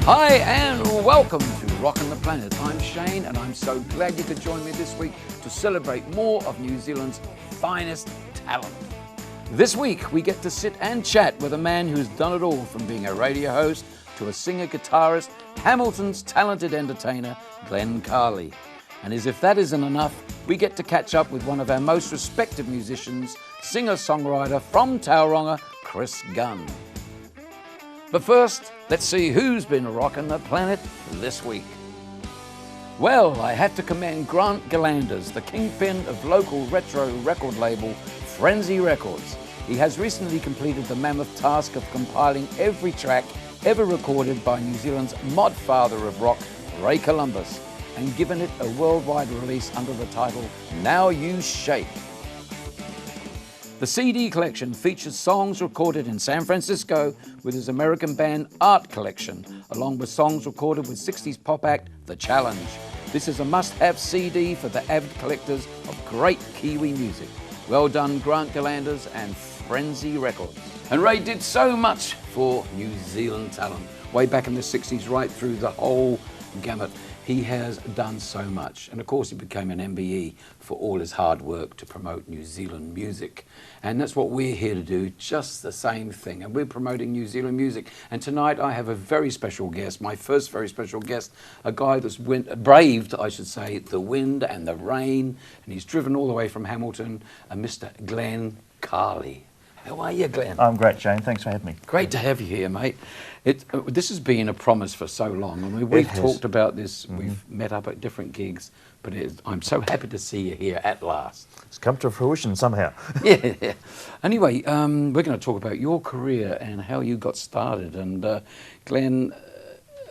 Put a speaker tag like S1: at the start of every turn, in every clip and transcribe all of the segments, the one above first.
S1: Hi and welcome to Rockin the Planet. I'm Shane and I'm so glad you could join me this week to celebrate more of New Zealand's finest talent. This week we get to sit and chat with a man who's done it all, from being a radio host to a singer-guitarist, Hamilton's talented entertainer, Glenn Carley. And as if that isn't enough, we get to catch up with one of our most respected musicians, singer-songwriter from Tauranga, Chris Gunn. But first, let's see who's been rocking the planet this week. Well, I had to commend Grant Galanders, the kingpin of local retro record label Frenzy Records. He has recently completed the mammoth task of compiling every track ever recorded by New Zealand's mod father of rock, Ray Columbus, and given it a worldwide release under the title Now You Shake. The CD collection features songs recorded in San Francisco with his American band Art Collection, along with songs recorded with 60s pop act The Challenge. This is a must-have CD for the avid collectors of great Kiwi music. Well done, Grant Galanders and Frenzy Records. And Ray did so much for New Zealand talent, way back in the 60s, right through the whole gamut. He has done so much, and of course he became an MBE for all his hard work to promote New Zealand music. And that's what we're here to do, just the same thing. And we're promoting New Zealand music. And tonight I have a very special guest, my first very special guest, a guy that's braved, I should say, the wind and the rain, and he's driven all the way from Hamilton, Mr. Glenn Carley. How are you, Glenn?
S2: I'm great, Shane. Thanks for having me.
S1: Great to have you here, mate. This has been a promise for so long. I mean, we've talked about this. Mm-hmm. We've met up at different gigs, but I'm so happy to see you here at last.
S2: It's come to fruition somehow.
S1: Yeah. Anyway, we're going to talk about your career and how you got started. And Glenn,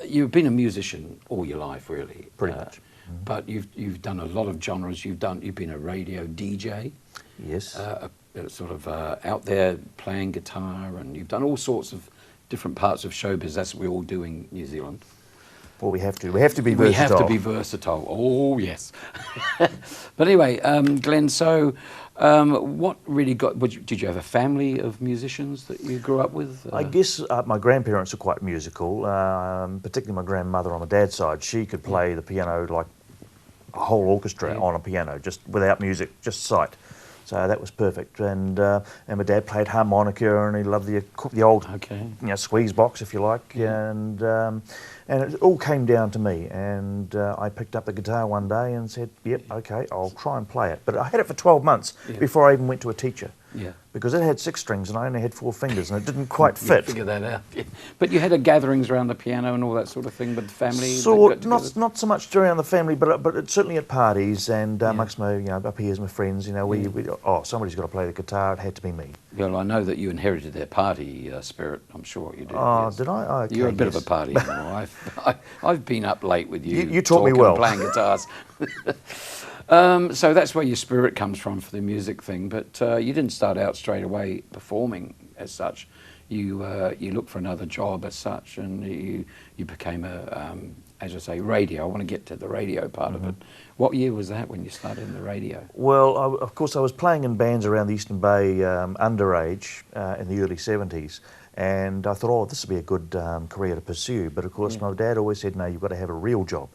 S1: you've been a musician all your life, really.
S2: Pretty much.
S1: Mm-hmm. But you've done a lot of genres. You've been a radio DJ.
S2: Yes.
S1: Sort of out there playing guitar, and you've done all sorts of different parts of showbiz. That's what we all do in New Zealand.
S2: Well, we have to be versatile.
S1: We have to be versatile. Oh, yes. But anyway, Glenn, so what really did you have a family of musicians that you grew up with?
S2: I guess my grandparents are quite musical, particularly my grandmother on my dad's side. She could play the piano like a whole orchestra on a piano, just without music, just sight. So that was perfect, and my dad played harmonica, and he loved the old squeeze box, if you like, and it all came down to me, and I picked up the guitar one day and said, "Yep, okay, I'll try and play it." But I had it for 12 months before I even went to a teacher. Yeah. Because it had 6 strings and I only had 4 fingers, and it didn't quite fit.
S1: Figure that out. Yeah. But you had gatherings around the piano and all that sort of thing, but the family.
S2: Not so much around the family, but certainly at parties and amongst my up here as my friends. Somebody's got to play the guitar. It had to be me.
S1: Well, I know that you inherited their party spirit. I'm sure you did.
S2: Oh, yes. Did I? Oh, okay,
S1: you're a bit of a party animal. I've been up late with you.
S2: You taught me well
S1: playing guitars. So that's where your spirit comes from for the music thing. But you didn't start out straight away performing as such. You looked for another job as such, and you became as I say, radio. I want to get to the radio part of it. What year was that when you started in the radio?
S2: Well, of course, I was playing in bands around the Eastern Bay underage in the early 70s. And I thought, this would be a good career to pursue. But of course, my dad always said, no, you've got to have a real job.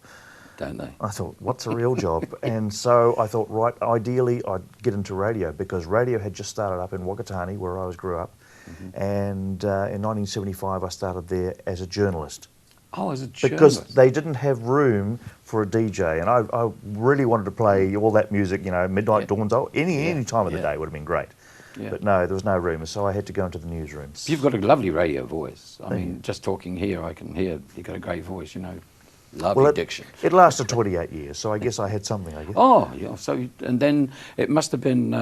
S1: Don't they?
S2: I thought, what's a real job? And so I thought, right, ideally I'd get into radio, because radio had just started up in Wakatani, where I grew up. And in 1975 I started there as a journalist.
S1: Oh, as a journalist?
S2: Because they didn't have room for a DJ, and I really wanted to play all that music, Midnight Dawns, any time of the day would have been great. Yeah. But no, there was no room, so I had to go into the newsrooms.
S1: You've got a lovely radio voice. I mean, just talking here, I can hear you've got a great voice, Lovely diction.
S2: It lasted 28 years, so I guess I had something, I guess.
S1: Oh, yeah. So, and then it must have been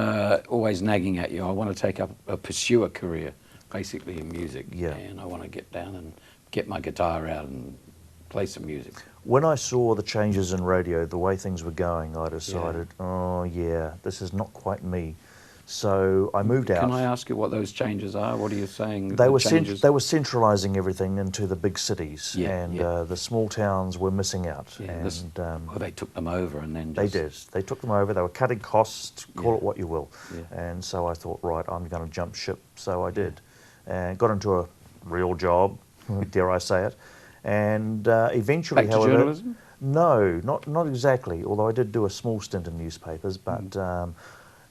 S1: always nagging at you. I want to pursue a career, basically in music. Yeah. And I want to get down and get my guitar out and play some music.
S2: When I saw the changes in radio, the way things were going, I decided, this is not quite me. So I moved out.
S1: Can I ask you what those changes are? What are you saying?
S2: They were centralising everything into the big cities, and the small towns were missing out.
S1: Yeah, and they took them over, and then
S2: they did. They took them over. They were cutting costs. Call it what you will. Yeah. And so I thought, right, I'm going to jump ship. So I did, and got into a real job, dare I say it. And eventually,
S1: Back to
S2: however,
S1: journalism?
S2: no, not exactly. Although I did do a small stint in newspapers, but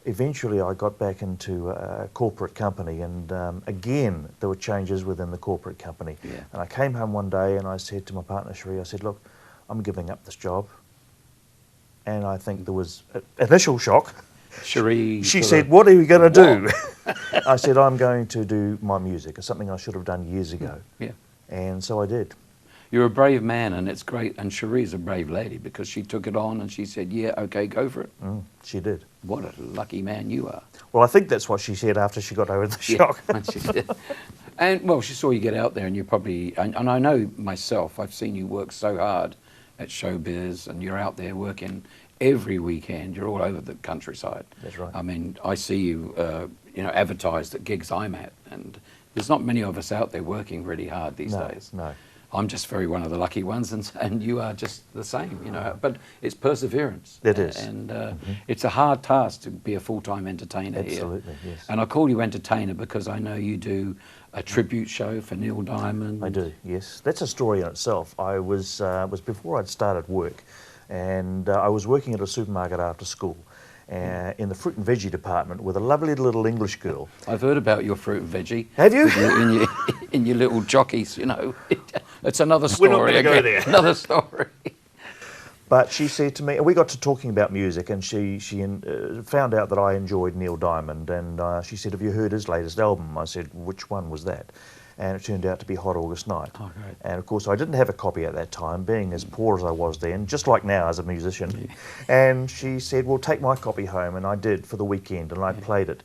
S2: eventually I got back into a corporate company, and again there were changes within the corporate company.
S1: Yeah.
S2: And I came home one day and I said to my partner Cherie, I said, "Look, I'm giving up this job." And I think there was initial shock.
S1: Cherie.
S2: She said, "What are you going to do?" I said, "I'm going to do my music. It's something I should have done years ago."
S1: Yeah.
S2: And so I did.
S1: You're a brave man, and it's great. And Cherie's a brave lady because she took it on and she said, "Yeah, okay, go for it."
S2: She did.
S1: What a lucky man you are.
S2: Well, I think that's what she said after she got over the shock.
S1: Yeah, she did. And well, she saw you get out there, and you probably, and I know myself, I've seen you work so hard at showbiz, and you're out there working every weekend. You're all over the countryside.
S2: That's right.
S1: I mean, I see you, advertised at gigs I'm at, and there's not many of us out there working really hard these days.
S2: No.
S1: I'm just very one of the lucky ones, and you are just the same, But it's perseverance.
S2: It is.
S1: And it's a hard task to be a full-time entertainer here.
S2: Absolutely, yes.
S1: And I call you entertainer because I know you do a tribute show for Neil Diamond.
S2: I do, yes. That's a story in itself. I was before I'd started work, and I was working at a supermarket after school. In the fruit and veggie department with a lovely little English girl.
S1: I've heard about your fruit and veggie.
S2: Have you?
S1: In your little jockeys, It's another story.
S2: We're not going to go there.
S1: Another story.
S2: But she said to me, we got to talking about music, and she found out that I enjoyed Neil Diamond, and she said, "Have you heard his latest album?" I said, "Which one was that?" And it turned out to be Hot August Night.
S1: Oh, great.
S2: And of course I didn't have a copy at that time, being as poor as I was then, just like now as a musician. Yeah. And she said, "Well, take my copy home," and I did for the weekend, and I played it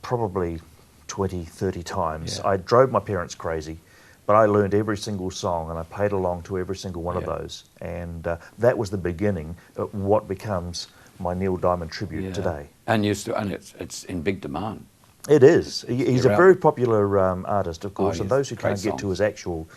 S2: probably 20, 30 times.
S1: Yeah.
S2: I drove my parents crazy, but I learned every single song, and I played along to every single one of those. And that was the beginning of what becomes my Neil Diamond tribute today.
S1: And it's in big demand.
S2: It is. He's a
S1: You're
S2: very popular artist, of course, and
S1: yes.
S2: those who
S1: Great
S2: can't get to
S1: songs.
S2: his actual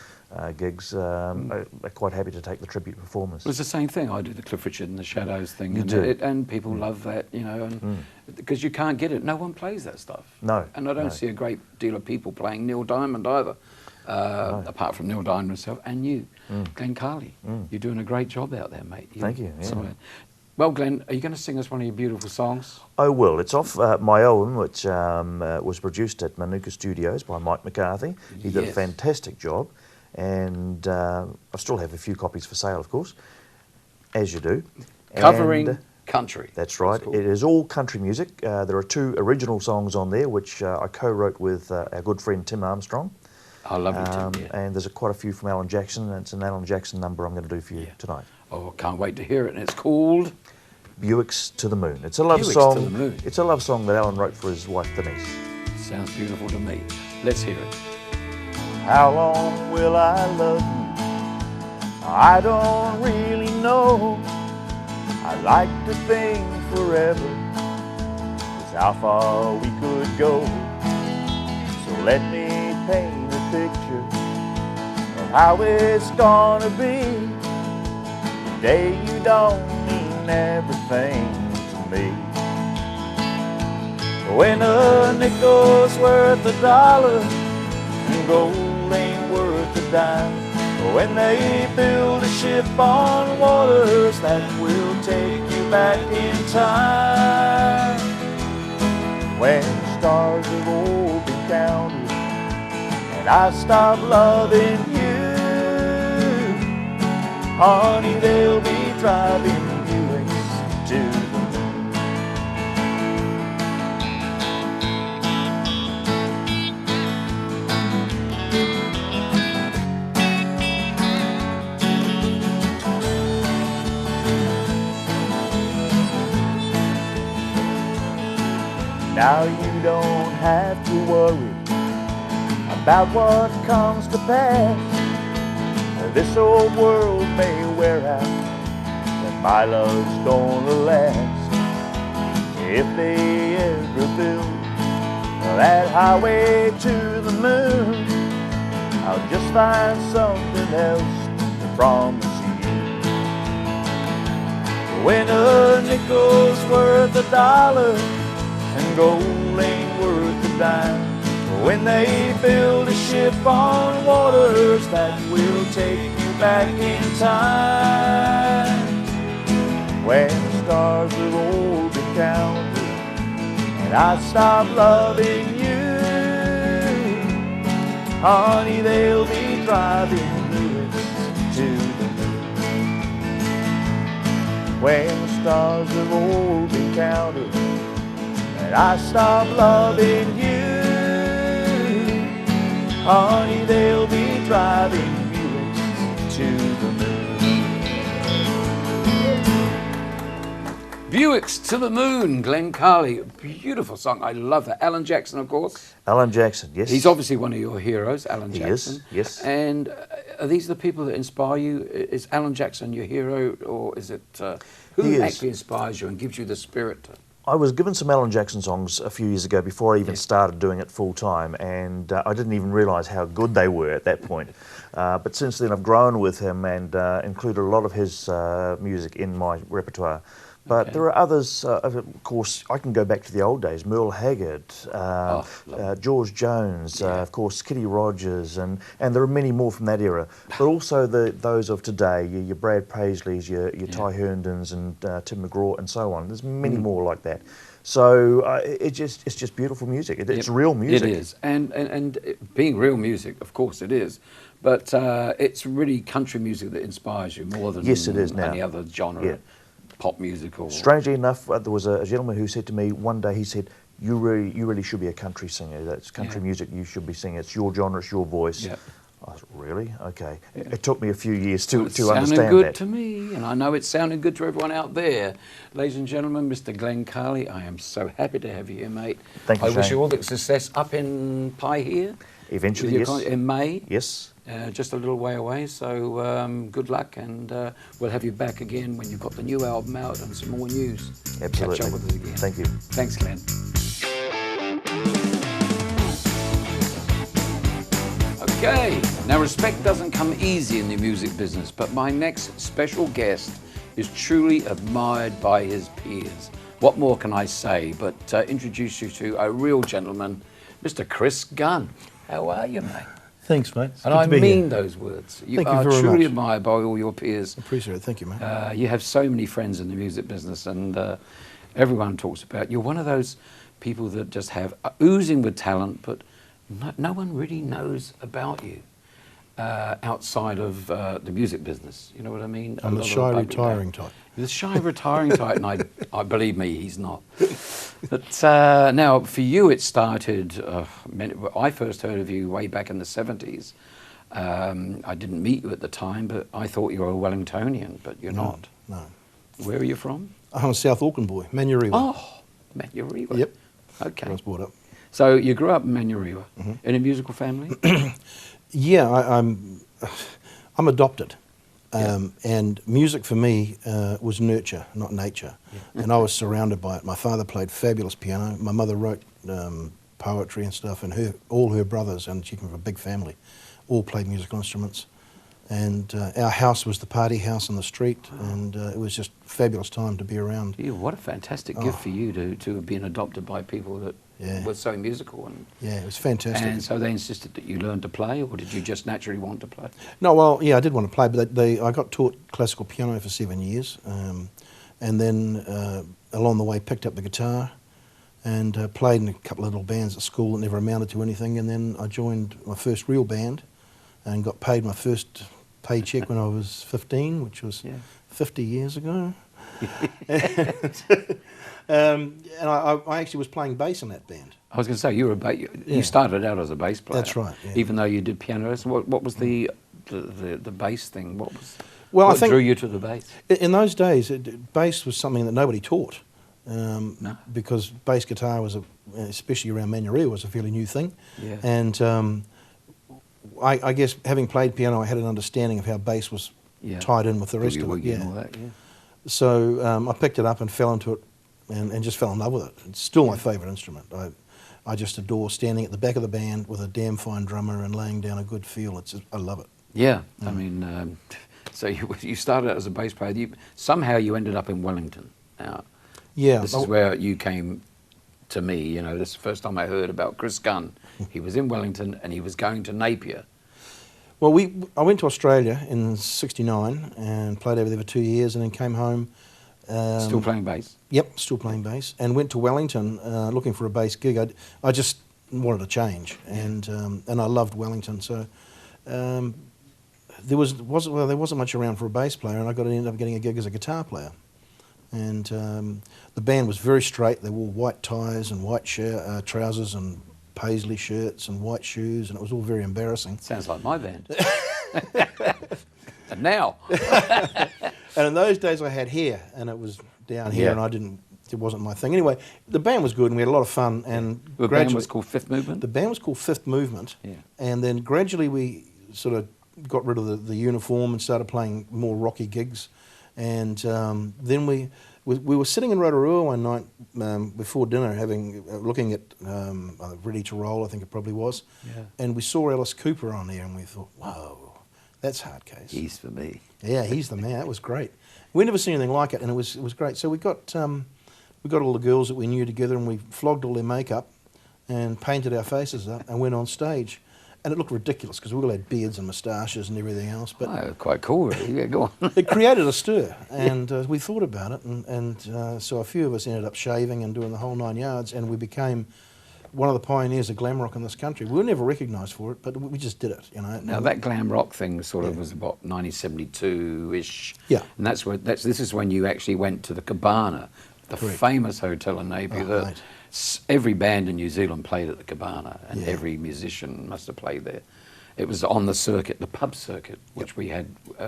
S2: gigs are quite happy to take the tribute performers.
S1: It was the same thing. I do the Cliff Richard and the Shadows thing,
S2: You
S1: and,
S2: do.
S1: and people love that, and because you can't get it. No one plays that stuff.
S2: No,
S1: and I don't
S2: no.
S1: see a great deal of people playing Neil Diamond either, apart from Neil Diamond himself and you, Glenn Carley. You're doing a great job out there, mate.
S2: Thank you, yeah.
S1: Well, Glenn, are you going to sing us one of your beautiful songs?
S2: I will. It's off my album, which was produced at Manuka Studios by Mike McCarthy. He did a
S1: Yes.
S2: fantastic job, and I still have a few copies for sale, of course, as you do.
S1: Covering
S2: And,
S1: country.
S2: that's right.
S1: cool.
S2: It is all country music. There are 2 original songs on there, which I co-wrote with our good friend Tim Armstrong.
S1: I love you, Tim. Yeah.
S2: And there's quite a few from Alan Jackson, and it's an Alan Jackson number I'm going to do for you tonight.
S1: Oh, can't wait to hear it. And it's called
S2: Buicks to the Moon. It's a love
S1: Buicks
S2: song.
S1: to the Moon.
S2: It's a love song that Alan wrote for his wife Denise.
S1: Sounds beautiful to me. Let's hear it.
S2: How long will I love you? I don't really know. I like to think forever is how far we could go. So let me paint a picture of how it's gonna be the day you don't mean everything to me. When a nickel's worth $1 and gold ain't worth a dime. When they build a ship on waters that will take you back in time. When stars have all been counted and I stop loving you, honey, they'll be driving Buicks to the moon. Now you don't have to worry about what comes to pass. This old world may wear out, but my love's gonna last. If they ever build that highway to the moon, I'll just find something else to promise you. When a nickel's worth $1 and gold ain't worth a dime. When they build a ship on waters that will take you back in time, when the stars have all been counted and I stop loving you, honey, they'll be driving Lewis to the moon. When the stars have all been counted and I stop loving you, honey, they'll be driving Buicks to the moon.
S1: Buicks to the Moon, Glenn Carley. Beautiful song. I love that. Alan Jackson, of course.
S2: Alan Jackson, yes.
S1: He's obviously one of your heroes, Alan
S2: He
S1: Jackson.
S2: is, yes.
S1: And are these the people that inspire you? Is Alan Jackson your hero, or is it who actually inspires you and gives you the spirit to...
S2: I was given some Alan Jackson songs a few years ago before I even started doing it full time, and I didn't even realise how good they were at that point. But since then I've grown with him and included a lot of his music in my repertoire. But there are others, of course, I can go back to the old days, Merle Haggard, George Jones, of course, Kitty Rogers, and there are many more from that era. But also those of today, your Brad Paisleys, your Ty Herndons and Tim McGraw and so on. There's many more like that. So it's just beautiful music. It's real music.
S1: It is. And being real music, of course it is. But it's really country music that inspires you more than
S2: it is now.
S1: Any other genre.
S2: Yeah.
S1: Pop music or...
S2: Strangely enough, there was a gentleman who said to me one day, he said, you really should be a country singer. That's country music you should be singing. It's your genre, it's your voice.
S1: Yeah.
S2: I said, really? Okay. It took me a few years to
S1: understand that. It sounded good to me, and I know it sounded good to everyone out there. Ladies and gentlemen, Mr. Glenn Carley, I am so happy to have you here, mate.
S2: Thank you,
S1: I wish you all the success up in Pie here.
S2: Eventually, yes.
S1: In May.
S2: Yes.
S1: Just a little way away, so good luck, and we'll have you back again when you've got the new album out and some more news.
S2: Absolutely.
S1: Catch up with us again.
S2: Thank you.
S1: Thanks, Glenn. Okay, now respect doesn't come easy in the music business, but my next special guest is truly admired by his peers. What more can I say but introduce you to a real gentleman, Mr. Chris Gunn. How are you, mate?
S3: Thanks, mate.
S1: And I mean those words. You are truly admired by all your peers.
S3: Appreciate it. Thank you, mate.
S1: You have so many friends in the music business, and everyone talks about you're one of those people that just have oozing with talent, but no one really knows about you outside of the music business. You know what I mean?
S3: I'm the shy, retiring type.
S1: The shy, retiring type, and I believe me, he's not. But now, for you, it started. I first heard of you way back in the '70s. I didn't meet you at the time, but I thought you were a Wellingtonian, but you're not.
S3: No.
S1: Where are you from?
S3: I'm a South Auckland boy, Manurewa.
S1: Oh, Manurewa.
S3: Yep.
S1: Okay.
S3: I was brought up.
S1: So you grew up in Manurewa, in a musical family?
S3: Yeah, I'm adopted. And music for me was nurture, not nature. Yeah. And I was surrounded by it. My father played fabulous piano. My mother wrote poetry and stuff, and all her brothers, and she came from a big family, all played musical instruments. And our house was the party house on the street, and it was just a fabulous time to be around.
S1: Yeah, what a fantastic gift for you to have been adopted by people that were so musical. And
S3: yeah, it was fantastic.
S1: And so they insisted that you learn to play, or did you just naturally want to play?
S3: No, well, yeah, I did want to play, but I got taught classical piano for 7 years, and then along the way picked up the guitar and played in a couple of little bands at school that never amounted to anything, and then I joined my first real band and got paid my first paycheck when I was 15, which was 50 years ago. And I actually was playing bass in that band.
S1: I was going to say, you started out as a bass player.
S3: That's right. Yeah.
S1: Even though you did piano. What was the bass thing? What drew you to the bass?
S3: In those days, bass was something that nobody taught. Because bass guitar was, especially around Manurewa, was a fairly new thing. Yeah. And I guess having played piano, I had an understanding of how bass was tied in with the rest of it.
S1: All that,
S3: So I picked it up and fell into it and just fell in love with it. It's still my favourite instrument. I just adore standing at the back of the band with a damn fine drummer and laying down a good feel. I love it.
S1: Yeah, I mean, so you started out as a bass player. Somehow you ended up in Wellington. Now, this is where you came to me. You know, this is the first time I heard about Chris Gunn. He was in Wellington and he was going to Napier.
S3: Well, I went to Australia in '69 and played over there for 2 years, and then came home.
S1: Still playing bass?
S3: Yep, still playing bass, and went to Wellington looking for a bass gig. I just wanted a change, and I loved Wellington. So there wasn't much around for a bass player, and I ended up getting a gig as a guitar player. And the band was very straight. They wore white ties and white trousers and paisley shirts and white shoes, and it was all very embarrassing.
S1: Sounds like my band. And now.
S3: And in those days I had hair, and it was down here, and it wasn't my thing. Anyway, the band was good, and we had a lot of fun. And
S1: the band was called Fifth Movement?
S3: The band was called Fifth Movement.
S1: Yeah.
S3: And then gradually we sort of got rid of the uniform and started playing more rocky gigs. And then we were sitting in Rotorua one night before dinner, looking at Ready to Roll, I think it probably was.
S1: Yeah.
S3: And we saw Alice Cooper on there, and we thought, whoa, that's hard case.
S1: He's for me.
S3: Yeah, he's the man. That was great. We never seen anything like it, and it was great. So we got all the girls that we knew together, and we flogged all their makeup and painted our faces up and went on stage. And it looked ridiculous because we all had beards and moustaches and everything else. But
S1: quite cool, really. Yeah, go on.
S3: it created a stir, and we thought about it, and so a few of us ended up shaving and doing the whole 9 yards, and we became one of the pioneers of glam rock in this country. We were never recognised for it, but we just did it, you know.
S1: Now that glam rock thing sort of was about 1972-ish.
S3: Yeah.
S1: And this is when you actually went to the Cabana, the
S3: Correct.
S1: famous hotel in Napier.
S3: Right.
S1: Every band in New Zealand played at the Cabana, and every musician must have played there. It was on the circuit, the pub circuit, which we had,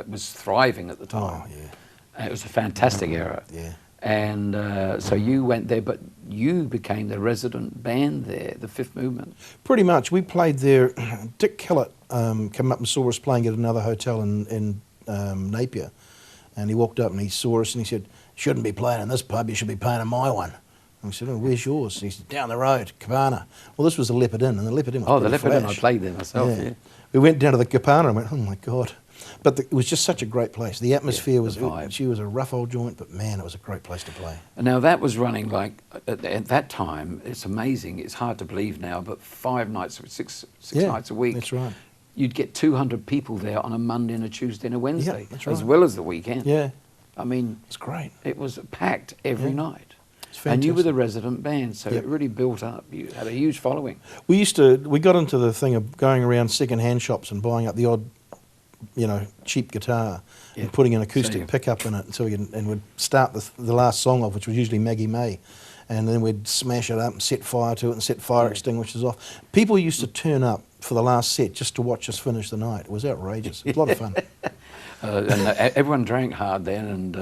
S1: was thriving at the time.
S3: Oh, yeah.
S1: And it was a fantastic era.
S3: Yeah.
S1: And so you went there, but you became the resident band there, the Fifth Movement.
S3: Pretty much. We played there. Dick Kellett came up and saw us playing at another hotel in Napier. And he walked up and he saw us and he said, "Shouldn't be playing in this pub, you should be playing in my one." And we said, "Oh, where's yours?" And he said, "Down the road, Cabana." Well, this was the Leopard Inn, and the Leopard Inn was
S1: the Leopard Inn, I
S3: flash.
S1: played there myself, yeah.
S3: We went down to the Cabana and went, "Oh my God." But it was just such a great place. The atmosphere was,
S1: the vibe.
S3: she was a rough old joint, but man, it was a great place to play.
S1: And now that was running like, at that time, it's amazing, it's hard to believe now, but 5 nights, six nights a week.
S3: That's right.
S1: You'd get 200 people there on a Monday and a Tuesday and a Wednesday,
S3: that's
S1: as
S3: right.
S1: well as the weekend.
S3: Yeah.
S1: I mean,
S3: It's great.
S1: it was packed every night.
S3: It's
S1: And you were the
S3: fantastic.
S1: resident band, so it really built up. You had a huge following.
S3: We got into the thing of going around second-hand shops and buying up the odd, cheap guitar and putting an acoustic pickup in it, and we'd start the last song off, which was usually Maggie May, and then we'd smash it up and set fire to it and set fire extinguishers off. People used to turn up for the last set just to watch us finish the night. It was outrageous. It was a lot of fun.
S1: And everyone drank hard then, and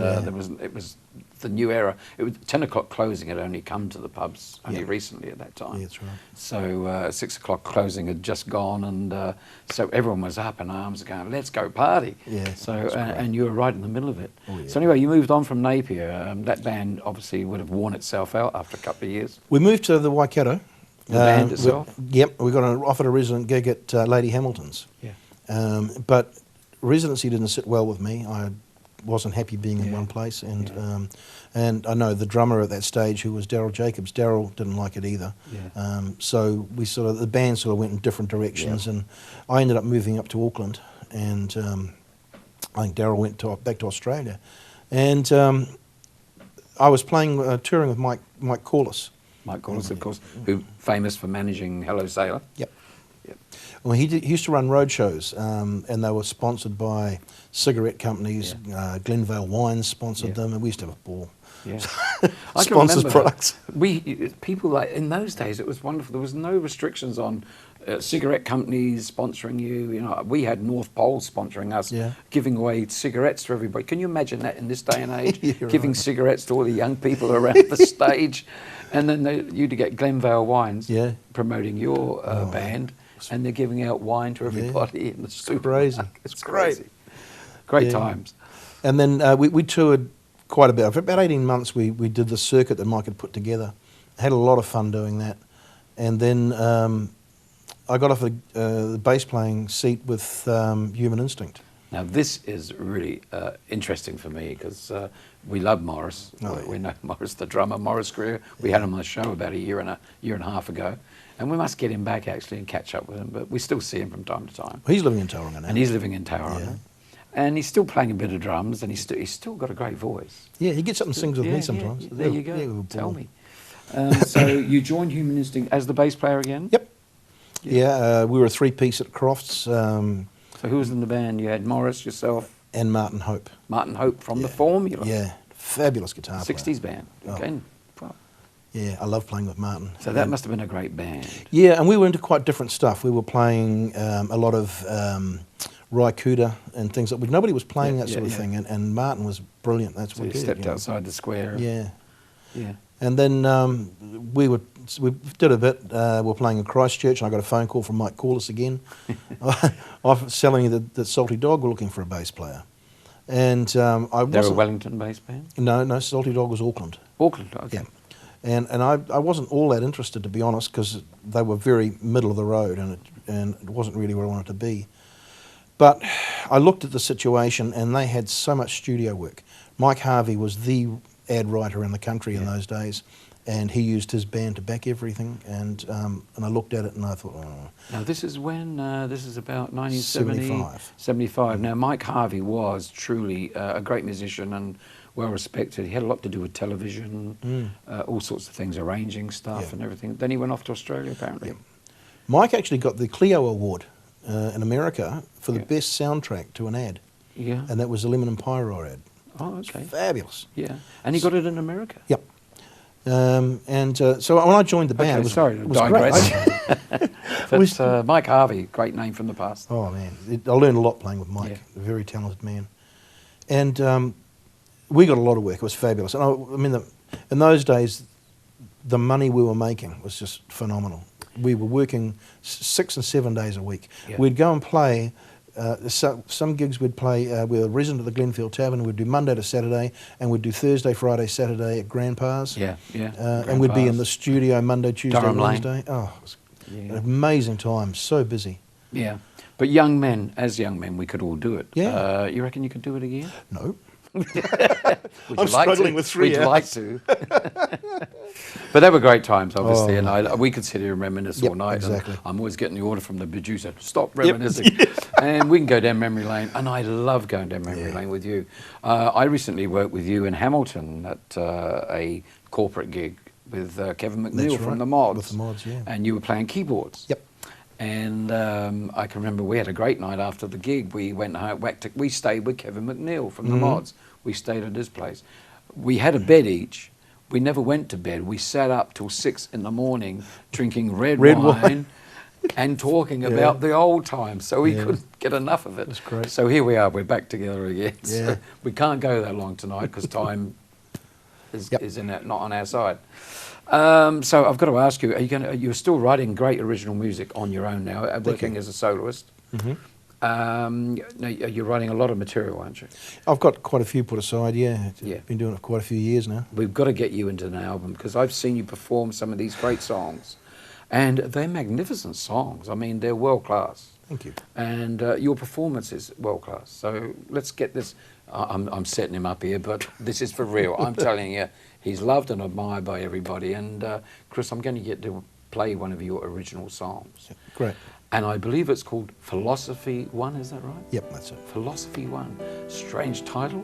S1: it was the new era. It was 10 o'clock closing had only come to the pubs only recently at that time.
S3: Yeah, that's right.
S1: So 6 o'clock closing had just gone, and so everyone was up in arms going, "Let's go party."
S3: Yeah,
S1: So
S3: that's great.
S1: and you were right in the middle of it.
S3: Oh, yeah.
S1: So anyway, you moved on from Napier. That band obviously would have worn itself out after a couple of years.
S3: We moved to the Waikato.
S1: The band itself?
S3: We got offered a resident gig at Lady Hamilton's.
S1: Yeah.
S3: But residency didn't sit well with me. I wasn't happy being in one place, and I know the drummer at that stage, who was Daryl Jacobs. Daryl didn't like it either.
S1: Yeah.
S3: So the band sort of went in different directions, and I ended up moving up to Auckland, and I think Daryl went back to Australia, and I was touring with Mike Corliss.
S1: Mike Corliss, of course, who famous for managing Hello Sailor.
S3: Yep. Well, he used to run road shows, and they were sponsored by cigarette companies. Glenvale Wines sponsored them, and we used to have a ball.
S1: Yeah. I can
S3: Sponsors
S1: remember
S3: products.
S1: People like in those days, it was wonderful. There was no restrictions on cigarette companies sponsoring you. You know, we had North Pole sponsoring us, giving away cigarettes to everybody. Can you imagine that in this day and age, giving cigarettes to all the young people around the stage, and then you'd get Glenvale Wines promoting your band. And they're giving out wine to everybody in the supermarket.
S3: Crazy.
S1: It's crazy. Great times.
S3: And then we toured quite a bit. For about 18 months, we did the circuit that Mike had put together. Had a lot of fun doing that. And then I got off the bass playing seat with Human Instinct.
S1: Now this is really interesting for me because We love Morris.
S3: Oh,
S1: We know Morris, the drummer, Morris Greer. We had him on the show about a year and a half ago, and we must get him back actually and catch up with him. But we still see him from time to time.
S3: He's living in Tauranga now.
S1: And he's living in Tauranga, and he's still playing a bit of drums, and he's still got a great voice.
S3: Yeah, he gets up and sings with me sometimes.
S1: Yeah, there you go.
S3: Yeah, we were
S1: Tell
S3: born.
S1: me. So you joined Human Instinct as the bass player again?
S3: Yep. Yeah, we were a three-piece at Crofts.
S1: So who was in the band? You had Morris, yourself,
S3: And Martin Hope.
S1: Martin Hope from the Formula.
S3: Yeah, fabulous guitar player.
S1: 60s band.
S3: Oh.
S1: Again. Wow.
S3: Yeah, I love playing with Martin.
S1: So that must have been a great band.
S3: Yeah, and we were into quite different stuff. We were playing a lot of Raikuda and things like that. Nobody was playing that sort of thing, and Martin was brilliant. That's
S1: So
S3: what
S1: you
S3: he did.
S1: stepped outside the square.
S3: Yeah.
S1: Yeah.
S3: And then we did a bit. We were playing in Christchurch, and I got a phone call from Mike Corliss again. I was selling the Salty Dog were looking for a bass player. And I
S1: They're a
S3: wasn't...
S1: Wellington bass band?
S3: No, Salty Dog was Auckland.
S1: Auckland, okay.
S3: Yeah. And I wasn't all that interested, to be honest, because they were very middle of the road, and it wasn't really where I wanted to be. But I looked at the situation, and they had so much studio work. Mike Harvey was the ad writer in the country in those days, and he used his band to back everything. And I looked at it, and I thought, oh.
S1: Now this is when, this is about 1970?
S3: 75.
S1: 75. Now Mike Harvey was truly a great musician and well respected. He had a lot to do with television, all sorts of things, arranging stuff and everything. Then he went off to Australia apparently.
S3: Mike actually got the Clio Award in America for the best soundtrack to an ad.
S1: Yeah.
S3: And that was the Lemon and Pyro ad.
S1: Oh, okay.
S3: Fabulous.
S1: Yeah. And he got it in America.
S3: Yep. So when I joined the band,
S1: Okay,
S3: it was,
S1: sorry
S3: it
S1: to
S3: was
S1: digress.
S3: great.
S1: But Mike Harvey, great name from the past.
S3: Oh man, I learned a lot playing with Mike.
S1: Yeah.
S3: A very talented man, and we got a lot of work. It was fabulous. And I mean, in those days, the money we were making was just phenomenal. We were working 6 and 7 days a week.
S1: Yeah.
S3: We'd go and play. Some gigs we'd play. We were resident at the Glenfield Tavern. We'd do Monday to Saturday, and we'd do Thursday, Friday, Saturday at Grandpa's.
S1: Yeah, yeah.
S3: And we'd be in the studio Monday, Tuesday,
S1: Durham Lane.
S3: Wednesday. Oh, it was an amazing time. So busy.
S1: Yeah. But young men, as young men, we could all do it.
S3: Yeah.
S1: You reckon you could do it again?
S3: No.
S1: Would
S3: I'm
S1: you like
S3: struggling
S1: to?
S3: with 3
S1: We'd
S3: hours.
S1: like to. But they were great times, obviously, and we could sit here and reminisce all night.
S3: Exactly.
S1: And I'm always getting the order from the producer, stop reminiscing. And we can go down memory lane, and I love going down memory lane with you. I recently worked with you in Hamilton at a corporate gig with Kevin McNeil
S3: That's
S1: from
S3: right,
S1: the Mods.
S3: with the Mods, yeah.
S1: And you were playing keyboards.
S3: Yep.
S1: And I can remember we had a great night after the gig. We went home, we stayed with Kevin McNeil from the Mods. We stayed at his place. We had a bed each. We never went to bed. We sat up till 6 in the morning drinking red wine and talking about the old times. So we couldn't get enough of it.
S3: That's great.
S1: So here we are. We're back together again.
S3: Yeah.
S1: So we can't go that long tonight because time is not on our side. So I've got to ask you: you're still writing great original music on your own now, working as a soloist.
S3: Mm-hmm.
S1: Now you're writing a lot of material, aren't you?
S3: I've got quite a few put aside. Yeah.
S1: Yeah.
S3: Been doing it for quite a few years now.
S1: We've got to get you into an album because I've seen you perform some of these great songs, and they're magnificent songs. I mean, they're world class.
S3: Thank you.
S1: And your performance is world class. So let's get this. I'm setting him up here, but this is for real. I'm telling you, he's loved and admired by everybody. And Chris, I'm going to get to play one of your original songs.
S3: Great.
S1: And I believe it's called Philosophy 1, is that right?
S3: Yep, that's it.
S1: Philosophy 1. Strange title.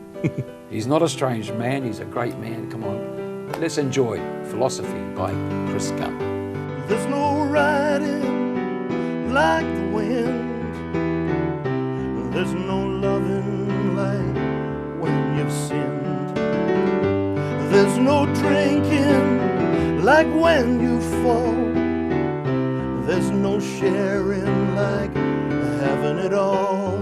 S1: He's not a strange man, he's a great man. Come on, let's enjoy Philosophy by Chris Gunn.
S4: There's no riding like the wind. There's no loving like when you've sinned. There's no drinking like when you fall. There's no sharing like having it all.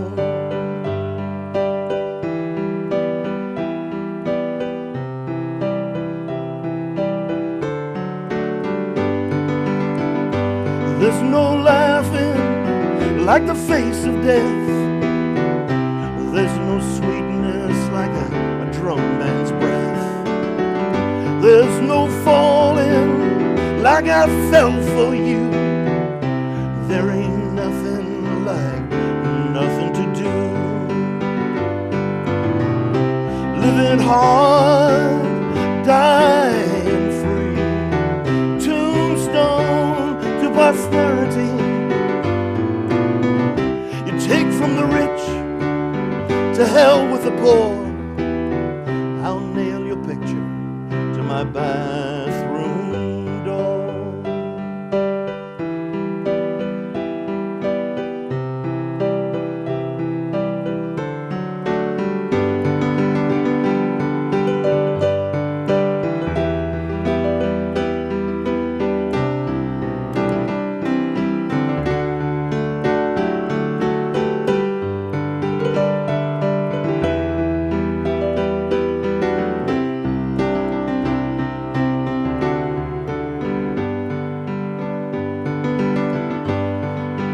S4: There's no laughing like the face of death. There's no sweetness like a drum band's breath. There's no falling like I fell for you. There ain't nothing like nothing to do. living hard, dying free. Tombstone to posterity. You take from the rich, to hell with the poor. I'll nail your picture to my bathroom door.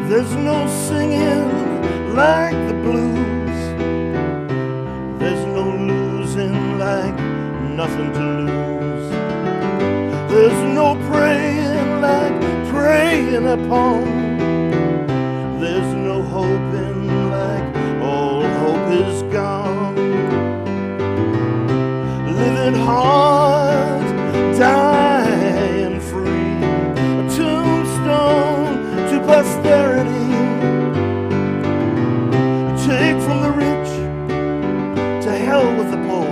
S4: There's no singing like the blues. There's no losing like nothing to lose. There's no praying like praying upon. There's no hoping like all hope is gone. Living hard, dying free. A tombstone to posterity. Take from the rich, to hell with the poor.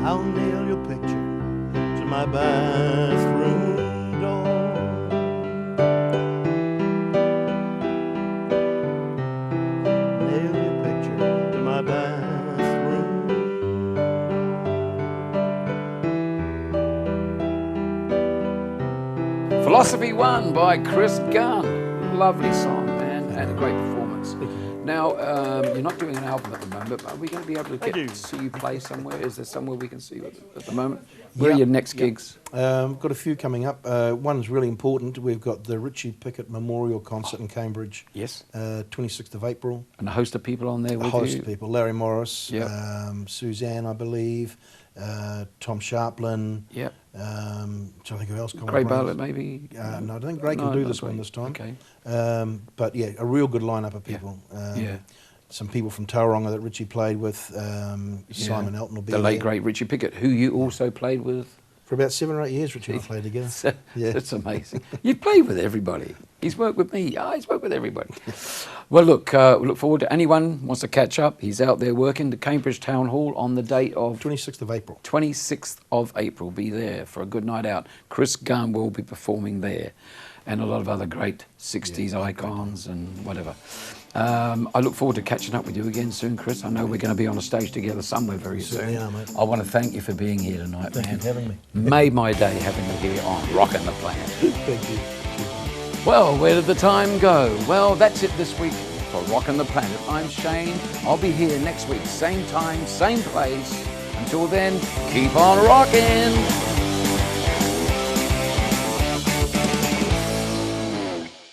S4: I'll nail your picture to my bathroom door. Nail your picture to my bathroom.
S1: Philosophy One by Chris Gunn. Lovely song, man, and a great performance. Now, you're not doing an album at the moment, but are we going to be able to
S4: do.
S1: get to see you play somewhere? Is there somewhere we can see you at the moment? Where are
S3: Yeah.
S1: your next gigs?
S3: Got a few coming up. One's really important. We've got the Richie Pickett Memorial Concert in Cambridge.
S1: Yes.
S3: 26th of April.
S1: And a host of people on there
S3: A
S1: with
S3: host
S1: you?
S3: of people. Larry Morris,
S1: Yep.
S3: Suzanne, I believe, Tom Sharplin.
S1: Yep.
S3: Trying to think who else.
S1: Gray Bartlett, maybe?
S3: No, I don't think Gray can
S1: No,
S3: do
S1: not
S3: this one
S1: Gray.
S3: this time.
S1: Okay.
S3: But yeah, a real good lineup of people.
S1: Yeah.
S3: Some people from Tauranga that Richie played with. Simon Elton will be
S1: The late,
S3: there.
S1: great Richie Pickett, who you also played with.
S3: For about 7 or 8 years, Richie and I played together. Yeah.
S1: That's amazing. You've played with everybody. He's worked with me. He's worked with everybody. Well, look, we look forward to anyone wants to catch up. He's out there working the Cambridge Town Hall on the date of
S3: 26th of April.
S1: 26th of April. Be there for a good night out. Chris Gunn will be performing there, and a lot of other great 60s icons and whatever. I look forward to catching up with you again soon, Chris. I know we're going to be on a stage together somewhere very soon.
S3: Certainly are, mate.
S1: I want to thank you for being here tonight,
S3: Thank
S1: man.
S3: you for having me.
S1: Made my day having you here on Rockin' the Planet.
S3: Thank you.
S1: Well, where did the time go? Well, that's it this week for Rockin' the Planet. I'm Shane. I'll be here next week, same time, same place. Until then, keep on rockin'.